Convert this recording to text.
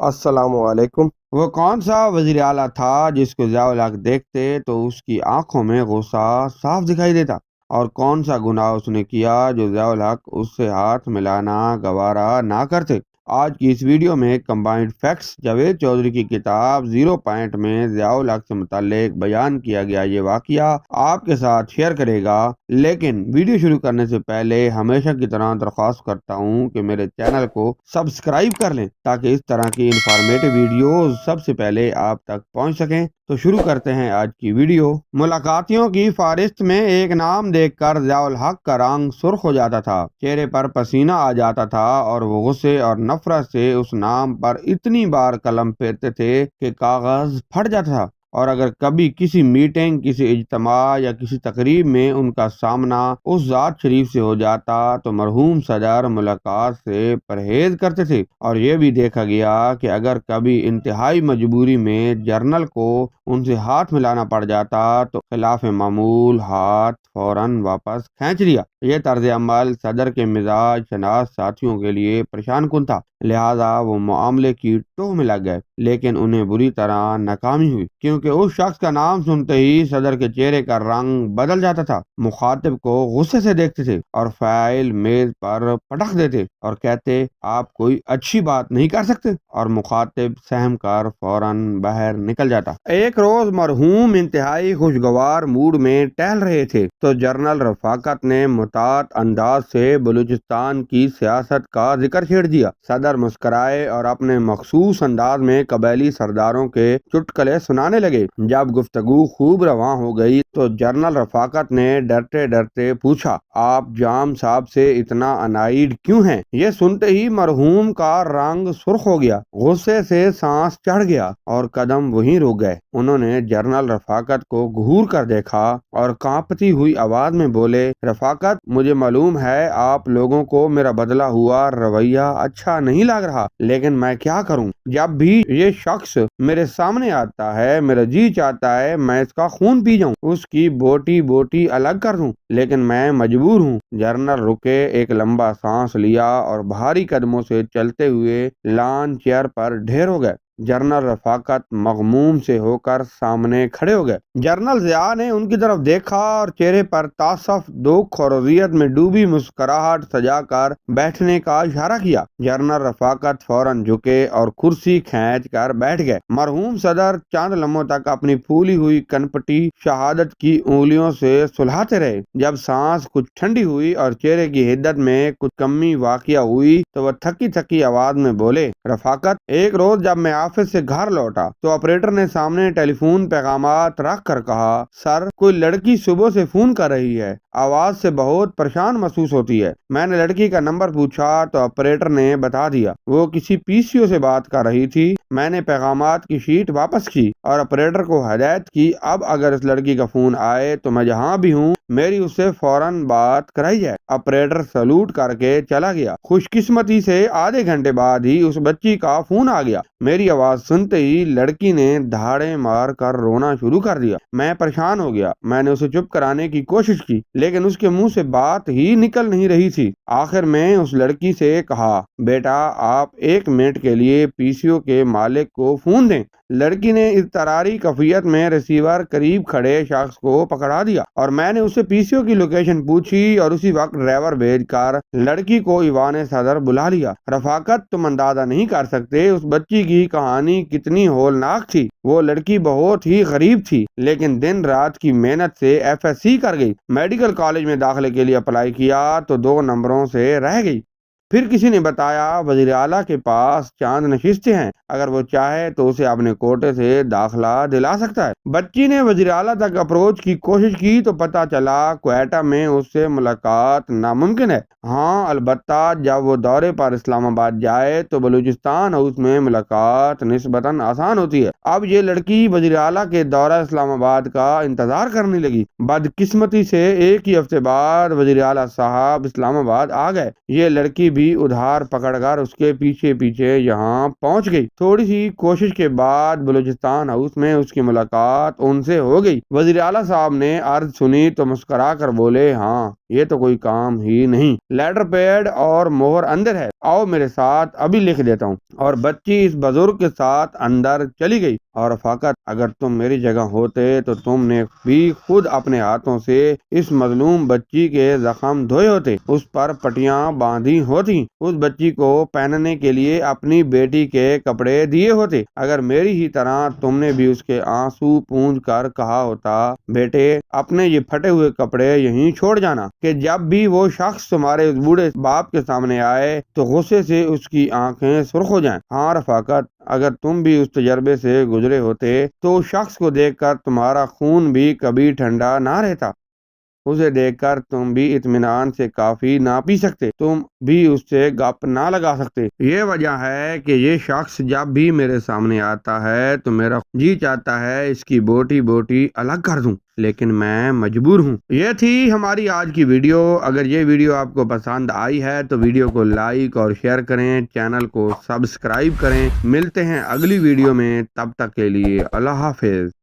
السلام علیکم۔ وہ کون سا وزیر اعلیٰ تھا جس کو ضیاء الحق دیکھتے تو اس کی آنکھوں میں غصہ صاف دکھائی دیتا؟ اور کون سا گناہ اس نے کیا جو ضیاء الحق اس سے ہاتھ ملانا گوارا نہ کرتے؟ آج کی اس ویڈیو میں کمبائنڈ فیکٹس جاوید چودھری کی کتاب 0 پوائنٹ میں ضیاء الحق سے متعلق بیان کیا گیا یہ واقعہ آپ کے ساتھ شیئر کرے گا، لیکن ویڈیو شروع کرنے سے پہلے ہمیشہ کی طرح درخواست کرتا ہوں کہ میرے چینل کو سبسکرائب کر لیں تاکہ اس طرح کی انفارمیٹو ویڈیوز سب سے پہلے آپ تک پہنچ سکیں۔ تو شروع کرتے ہیں آج کی ویڈیو۔ ملاقاتیوں کی فہرست میں ایک نام دیکھ کر ضیاء الحق کا رنگ سرخ ہو جاتا تھا، چہرے پر پسینہ آ جاتا تھا اور وہ غصے اور نفرت سے اس نام پر اتنی بار قلم پھیرتے تھے کہ کاغذ پھٹ جاتا تھا۔ اور اگر کبھی کسی میٹنگ، کسی اجتماع یا کسی تقریب میں ان کا سامنا اس ذات شریف سے ہو جاتا تو مرحوم صدر ملاقات سے پرہیز کرتے تھے۔ اور یہ بھی دیکھا گیا کہ اگر کبھی انتہائی مجبوری میں جنرل کو ان سے ہاتھ ملانا پڑ جاتا تو خلاف معمول ہاتھ فوراً واپس کھینچ لیا۔ یہ طرز عمل صدر کے مزاج شناس ساتھیوں کے لیے پریشان کن تھا، لہذا وہ معاملے کی ٹوہ میں لگ گئے، لیکن انہیں بری طرح ناکامی ہوئی، کیونکہ اس شخص کا نام سنتے ہی صدر کے چہرے کا رنگ بدل جاتا تھا۔ مخاطب کو غصے سے دیکھتے تھے اور فائل میز پر پٹخ دیتے اور کہتے آپ کوئی اچھی بات نہیں کر سکتے، اور مخاطب سہم کر فوراً باہر نکل جاتا۔ ایک روز مرحوم انتہائی خوشگوار موڈ میں ٹہل رہے تھے تو جنرل رفاقت نے محتاط انداز سے بلوچستان کی سیاست کا ذکر چھیڑ دیا۔ صدر مسکرائے اور اپنے مخصوص انداز میں قبائلی سرداروں کے چٹکلے سنانے لگے۔ جب گفتگو خوب رواں ہو گئی تو جنرل رفاقت نے ڈرتے ڈرتے پوچھا آپ جام صاحب سے اتنا انائیڈ کیوں ہیں؟ یہ سنتے ہی مرحوم کا رنگ سرخ ہو گیا، غصے سے سانس چڑھ گیا اور قدم وہیں رک گئے۔ انہوں نے جنرل رفاقت کو گھور کر دیکھا اور کانپتی ہوئی آواز میں بولے رفاقت، مجھے معلوم ہے آپ لوگوں کو میرا بدلا ہوا رویہ اچھا نہیں لگ رہا، لیکن میں کیا کروں؟ جب بھی یہ شخص میرے سامنے آتا ہے میرا جی چاہتا ہے میں اس کا خون پی جاؤں، اس کی بوٹی بوٹی الگ کر دوں، لیکن میں مجبور ہوں۔ جنرل رکے، ایک لمبا سانس لیا اور بھاری قدموں سے چلتے ہوئے لان چیئر پر ڈھیر ہو گئے۔ جنرل رفاقت مغموم سے ہو کر سامنے کھڑے ہو گئے۔ جنرل ضیاء نے ان کی طرف دیکھا اور چہرے پر تاسف، دکھ اور اذیت میں ڈوبی مسکراہٹ سجا کر بیٹھنے کا اشارہ کیا۔ جنرل رفاقت فوراً جھکے اور کرسی کھینچ کر بیٹھ گئے۔ مرحوم صدر چند لمحوں تک اپنی پھولی ہوئی کنپٹی شہادت کی انگلیوں سے سلہاتے رہے۔ جب سانس کچھ ٹھنڈی ہوئی اور چہرے کی حدت میں کچھ کمی واقع ہوئی تو وہ تھکی تھکی آواز میں بولے رفاقت، ایک روز جب میں آفس سے گھر لوٹا تو آپریٹر نے سامنے ٹیلی فون پیغامات رکھ کر کہا سر کوئی لڑکی صبح سے فون کر رہی ہے، آواز سے بہت پریشان محسوس ہوتی ہے۔ میں نے لڑکی کا نمبر پوچھا تو آپریٹر نے بتا دیا وہ کسی پی سی او سے بات کر رہی تھی۔ میں نے پیغامات کی شیٹ واپس کی اور آپریٹر کو ہدایت کی اب اگر اس لڑکی کا فون آئے تو میں جہاں بھی ہوں میری اس سے فوراً بات کرائی جائے۔ آپریٹر سلوٹ کر کے چلا گیا۔ خوش قسمتی سے آدھے گھنٹے بعد ہی اس بچی کا فون آ گیا۔ میری آواز سنتے ہی لڑکی نے دھاڑے مار کر رونا شروع کر دیا۔ میں پریشان ہو گیا، میں نے اسے چپ کرانے کی کوشش کی لیکن اس کے منہ سے بات ہی نکل نہیں رہی تھی۔ آخر میں اس لڑکی سے کہا بیٹا آپ 1 منٹ کے لیے پی سی او کے مالک کو فون دیں۔ لڑکی نے اضطراری کیفیت میں ریسیور قریب کھڑے شخص کو پکڑا دیا اور میں نے اسے پی سی او کی لوکیشن پوچھی اور اسی وقت ڈرائیور بھیج کر لڑکی کو ایوان صدر بلا لیا۔ رفاقت تم اندازہ نہیں کر سکتے اس بچی کی کہانی کتنی ہولناک تھی۔ وہ لڑکی بہت ہی غریب تھی لیکن دن رات کی محنت سے ایف ایس سی کر گئی، میڈیکل کالج میں داخلے کے لیے اپلائی کیا تو 2 نمبروں سے رہ گئی۔ پھر کسی نے بتایا وزیر اعلیٰ کے پاس چاند نشستیں ہیں، اگر وہ چاہے تو اسے اپنے کوٹے سے داخلہ دلا سکتا ہے۔ بچی نے وزیر اعلیٰ تک اپروچ کی کوشش کی تو پتہ چلا کوئٹہ میں اس سے ملاقات ناممکن ہے۔ ہاں البتہ جب وہ دورے پر اسلام آباد جائے تو بلوچستان ہاؤس میں ملاقات نسبتاً آسان ہوتی ہے۔ اب یہ لڑکی وزیر اعلیٰ کے دورہ اسلام آباد کا انتظار کرنے لگی۔ بدقسمتی سے ایک ہی ہفتے بعد وزیر اعلیٰ صاحب اسلام آباد آ گئے۔ یہ لڑکی بھی ادھار پکڑ کر اس کے پیچھے پیچھے یہاں پہنچ گئی۔ تھوڑی سی کوشش کے بعد بلوچستان ہاؤس میں اس کی ملاقات ان سے ہو گئی۔ وزیر اعلیٰ صاحب نے عرض سنی تو مسکرا کر بولے ہاں یہ تو کوئی کام ہی نہیں، لیٹر پیڈ اور مہر اندر ہے، آؤ میرے ساتھ ابھی لکھ دیتا ہوں۔ اور بچی اس بزرگ کے ساتھ اندر چلی گئی۔ اور فقط اگر تم میری جگہ ہوتے تو تم نے بھی خود اپنے ہاتھوں سے اس مظلوم بچی کے زخم دھوئے ہوتے، اس پر پٹیاں باندھی ہوتی، اس بچی کو پہننے کے لیے اپنی بیٹی کے کپڑے دیے ہوتے۔ اگر میری ہی طرح تم نے بھی اس کے آنسو پونجھ کر کہا ہوتا، بیٹے اپنے یہ پھٹے ہوئے کپڑے یہیں چھوڑ جانا، کہ جب بھی وہ شخص تمہارے اس بوڑھے باپ کے سامنے آئے تو غصے سے اس کی آنکھیں سرخ ہو جائیں۔ ہاں رفاقت، اگر تم بھی اس تجربے سے گزرے ہوتے تو اس شخص کو دیکھ کر تمہارا خون بھی کبھی ٹھنڈا نہ رہتا، اسے دیکھ کر تم بھی اطمینان سے کافی نہ پی سکتے، تم بھی اس سے گپ نہ لگا سکتے۔ یہ وجہ ہے کہ یہ شخص جب بھی میرے سامنے آتا ہے تو میرا جی چاہتا ہے اس کی بوٹی بوٹی الگ کر دوں، لیکن میں مجبور ہوں۔ یہ تھی ہماری آج کی ویڈیو۔ اگر یہ ویڈیو آپ کو پسند آئی ہے تو ویڈیو کو لائک اور شیئر کریں، چینل کو سبسکرائب کریں۔ ملتے ہیں اگلی ویڈیو میں، تب تک کے لیے اللہ حافظ۔